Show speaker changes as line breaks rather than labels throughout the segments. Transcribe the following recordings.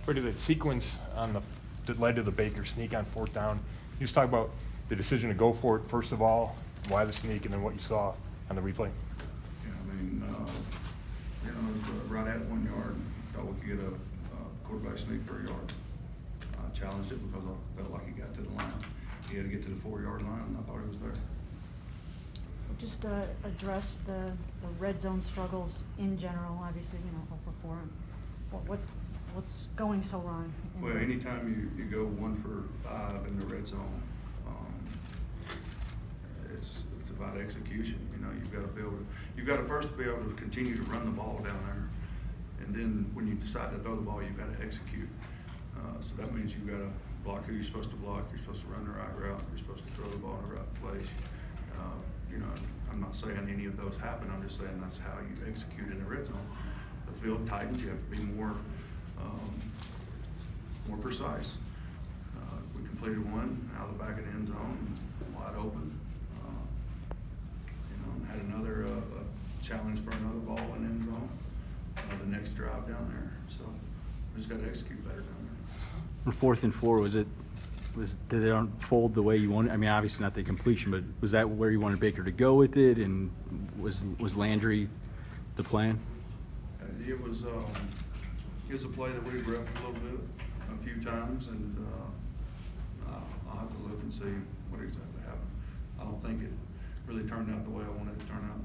Freddie, that sequence that led to the Baker sneak on 4th down, you just talk about the decision to go for it first of all, why the sneak, and then what you saw on the replay.
Yeah, I mean, it was right at 1 yard. Thought we could get a quarterback sneak for a yard. I challenged it because I felt like he got to the line. He had to get to the 4-yard line, and I thought he was there.
Just address the red zone struggles in general, obviously, 0 for 4. What's going so wrong?
Well, anytime you go 1 for 5 in the red zone, it's about execution. You've got to first be able to continue to run the ball down there, and then when you decide to throw the ball, you've got to execute. So that means you've got to block who you're supposed to block. You're supposed to run the right route. You're supposed to throw the ball in the right place. I'm not saying any of those happen. I'm just saying that's how you execute in the red zone. The field tightens. You have to be more precise. We completed one out of the back of the end zone, wide open. Had another challenge for another ball in the end zone. The next drive down there. So we just got to execute better down there.
On 4th and 4, did it unfold the way you wanted? I mean, obviously not the completion, but was that where you wanted Baker to go with it? And was Landry the plan?
It was a play that we repped a little bit, a few times, and I'll have to look and see what exactly happened. I don't think it really turned out the way I wanted it to turn out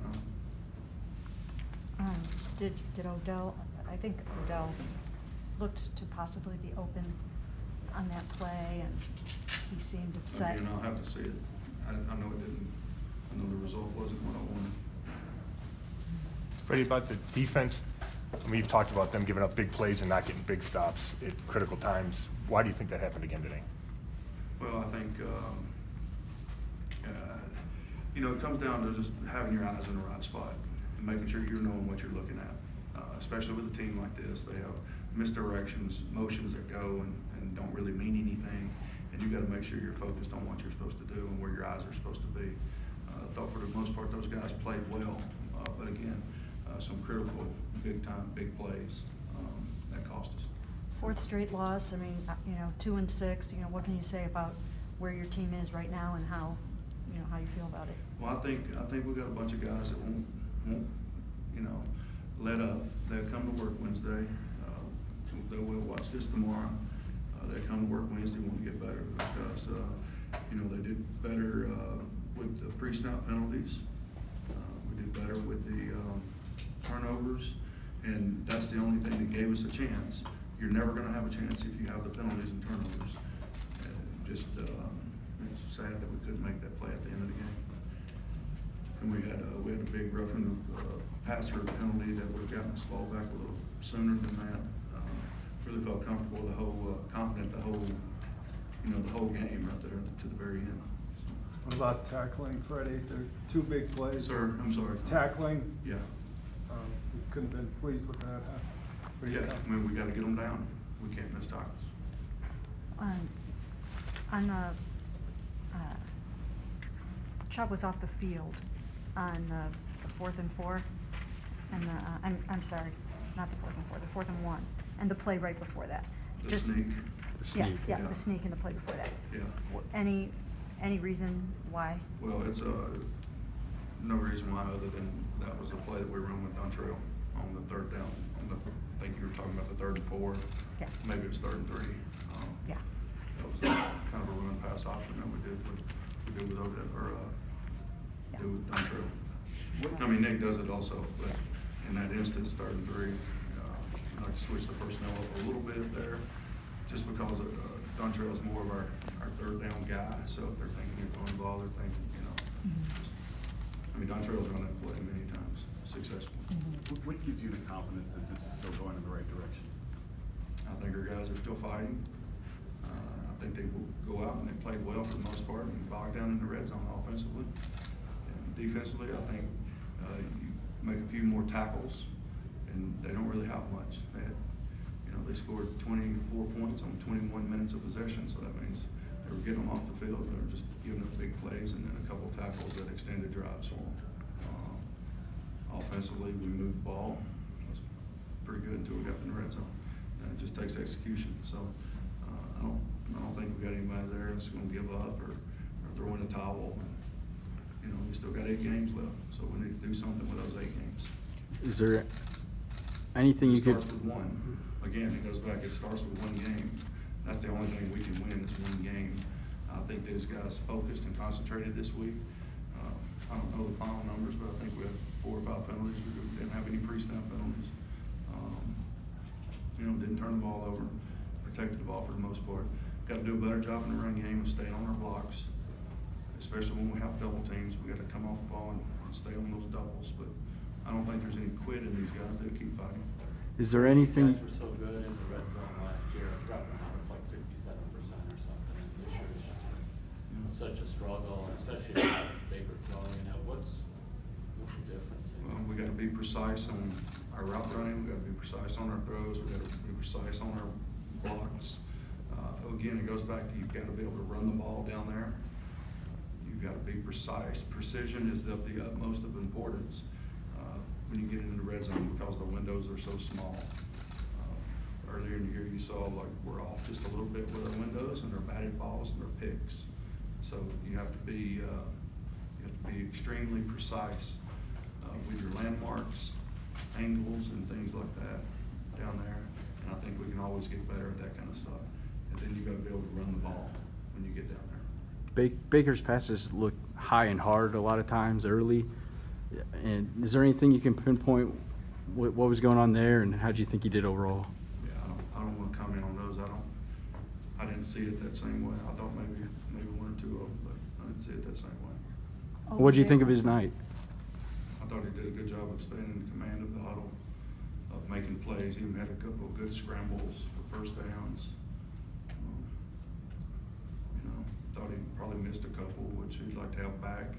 now.
Did Odell? I think Odell looked to possibly be open on that play, and he seemed upset.
Again, I'll have to see it. I know it didn't. I know the result wasn't what I wanted.
Freddie, about the defense, I mean, you've talked about them giving up big plays and not getting big stops at critical times. Why do you think that happened again today?
Well, I think, it comes down to just having your eyes in the right spot and making sure you're knowing what you're looking at, especially with a team like this. They have misdirections, motions that go and don't really mean anything, and you got to make sure you're focused on what you're supposed to do and where your eyes are supposed to be. I thought for the most part those guys played well, but again, some critical, big plays that cost us.
4th straight loss. I mean, 2 and 6. What can you say about where your team is right now and how you feel about it?
Well, I think we've got a bunch of guys that won't let up. They'll come to work Wednesday. They will watch this tomorrow. They come to work Wednesday, want to get better because they did better with the pre-snap penalties. We did better with the turnovers, and that's the only thing that gave us a chance. You're never going to have a chance if you have the penalties and turnovers. It's sad that we couldn't make that play at the end of the game. And we had a big roughing passer penalty that would have gotten us ball back a little sooner than that. Really felt comfortable, confident the whole game right there to the very end.
What about tackling, Freddie? There are 2 big plays.
Sir, I'm sorry.
Tackling.
Yeah.
You couldn't have been pleased with that, huh?
Yeah. I mean, we got to get them down. We can't miss tackles.
On the Chubb was off the field on the 4th and 4, and I'm sorry, not the 4th and 4, the 4th and 1, and the play right before that.
The sneak.
Yes,
yeah.
the sneak and the play before that.
Yeah.
Any reason why?
Well, it's no reason why other than that was the play that we run with Dontrell on the 3rd down. I think you were talking about the 3rd and 4.
Yeah.
Maybe it was 3rd and 3.
Yeah.
That was kind of a run pass option that we did with Odell do with Dontrell. I mean, Nick does it also, but in that instance, 3rd and 3, I'd like to switch the personnel up a little bit there, just because Dontrell is more of our 3rd down guy. So if they're thinking you're throwing the ball, they're thinking, Dontrell's run that play many times successfully.
What gives you the confidence that this is still going in the right direction?
I think our guys are still fighting. I think they will go out and they played well for the most part and bogged down in the red zone offensively. And defensively, I think you make a few more tackles, and they don't really have much. They scored 24 points on 21 minutes of possession, so that means they were getting them off the field. They were just giving up big plays and then a couple tackles that extended drives for them. Offensively, we moved the ball. It was pretty good until we got in the red zone. and it just takes execution. So I don't think we got anybody there that's going to give up or throw in a towel. You know, we still got 8 games left, so we need to do something with those 8 games.
Is there anything you
It
could?
starts with one. Again, it goes back, it starts with one game. That's the only thing we can win is one game. I think those guys focused and concentrated this week. I don't know the final numbers, but I think we had 4 or 5 penalties. We didn't have any pre-snap penalties. You know, didn't turn the ball over, protected the ball for the most part. Got to do a better job in the run game of staying on our blocks, especially when we have double teams. We got to come off the ball and stay on those doubles. But I don't think there's any quit in these guys. They'll keep fighting.
Is there
You
anything?
guys were so good in the red zone last year. I forgot the number, it's like 67% or something. And this year it's just been such a struggle, especially with Baker throwing. You know, what's the difference?
Well, we got to be precise on our route running. We got to be precise on our throws. We got to be precise on our blocks. Again, it goes back to you've got to be able to run the ball down there. You've got to be precise. Precision is of the utmost of importance when you get into the red zone because the windows are so small. Earlier in the year, you saw like we're off just a little bit with our windows and our batted balls and our picks. So you have to be extremely precise with your landmarks, angles, and things like that down there. And I think we can always get better at that kind of stuff. And then you got to be able to run the ball when you get down there.
Baker's passes look high and hard a lot of times early. And is there anything you can pinpoint what was going on there, and how do you think he did overall?
Yeah, I don't want to comment on those. I didn't see it that same way. I thought maybe 1 or 2 of them, but I didn't see it that same way.
What did you think of his night?
I thought he did a good job of staying in command of the huddle, of making plays. He even had a couple of good scrambles for first downs. You know, thought he probably missed a couple, which he'd like to have back.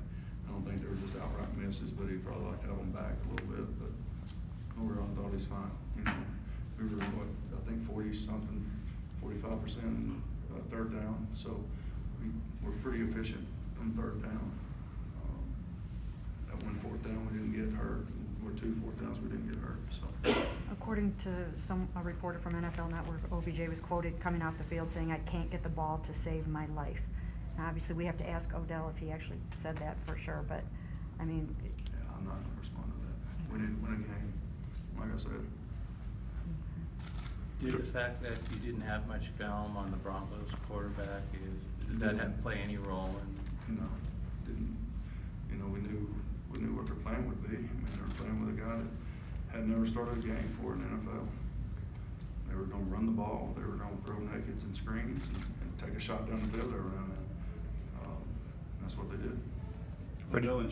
I don't think they were just outright misses, but he'd probably like to have them back a little bit. But overall, I thought he's fine. You know, we were I think 40-something, 45% third down, so we're pretty efficient on third down. That 1 4th down, we didn't get hurt. Or 2 4th downs, we didn't get hurt. So.
According to a reporter from NFL Network, OBJ was quoted coming off the field saying, "I can't get the ball to save my life." Now, obviously, we have to ask Odell if he actually said that for sure, but, I mean.
Yeah, I'm not going to respond to that. We didn't win a game, like I said.
Did the fact that you didn't have much film on the Broncos quarterback, did that have play any role in?
No, didn't. You know, we knew what their plan would be. I mean, they were playing with a guy that had never started a game for an NFL. They were going to run the ball. They were going to throw nakeds and screens and take a shot down the field they were running. That's what they did.
Odell and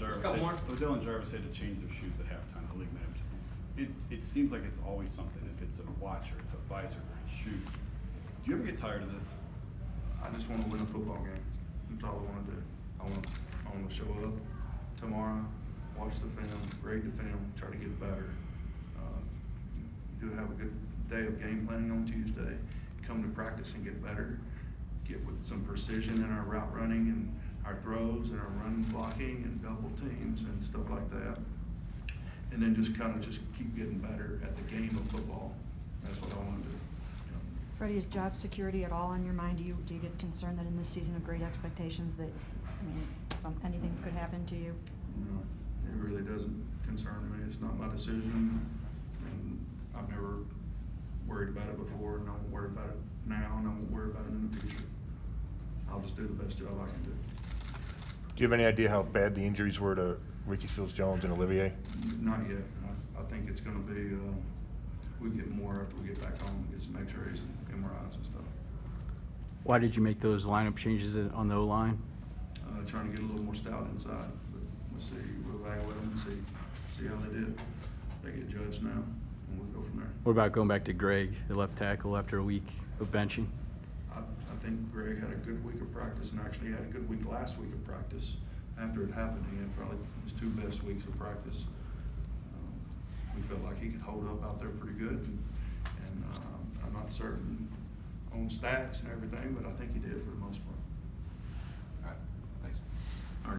Jarvis had to change their shoes at halftime. The league made them. It seems like it's always something. If it's a watch or it's a visor or a shoe. Do you ever get tired of this?
I just want to win a football game. That's all I want to do. I want to show up tomorrow, watch the film, grade the film, try to get better. Do have a good day of game planning on Tuesday. Come to practice and get better. Get with some precision in our route running and our throws and our run blocking and double teams and stuff like that. And then just keep getting better at the game of football. That's what I want to do.
Freddie, is job security at all on your mind? Do you get concerned that in this season of great expectations that, I mean, anything could happen to you?
No, it really doesn't concern me. It's not my decision, and I've never worried about it before, and I won't worry about it now, and I won't worry about it in the future. I'll just do the best job I can do.
Do you have any idea how bad the injuries were to Ricky Seals-Jones and Olivier?
Not yet. I think it's going to be, we get more after we get back home, get some x-rays and MRIs and stuff.
Why did you make those lineup changes on the O-line?
Trying to get a little more stout inside, but we'll see. We'll evaluate them and see how they did. They get judged now, and we'll go from there.
What about going back to Greg, the left tackle, after a week of benching?
I think Greg had a good week of practice, and actually had a good week last week of practice. After it happened, he had probably his 2 best weeks of practice. We felt like he could hold up out there pretty good, and I'm not certain on stats and everything, but I think he did for the most part.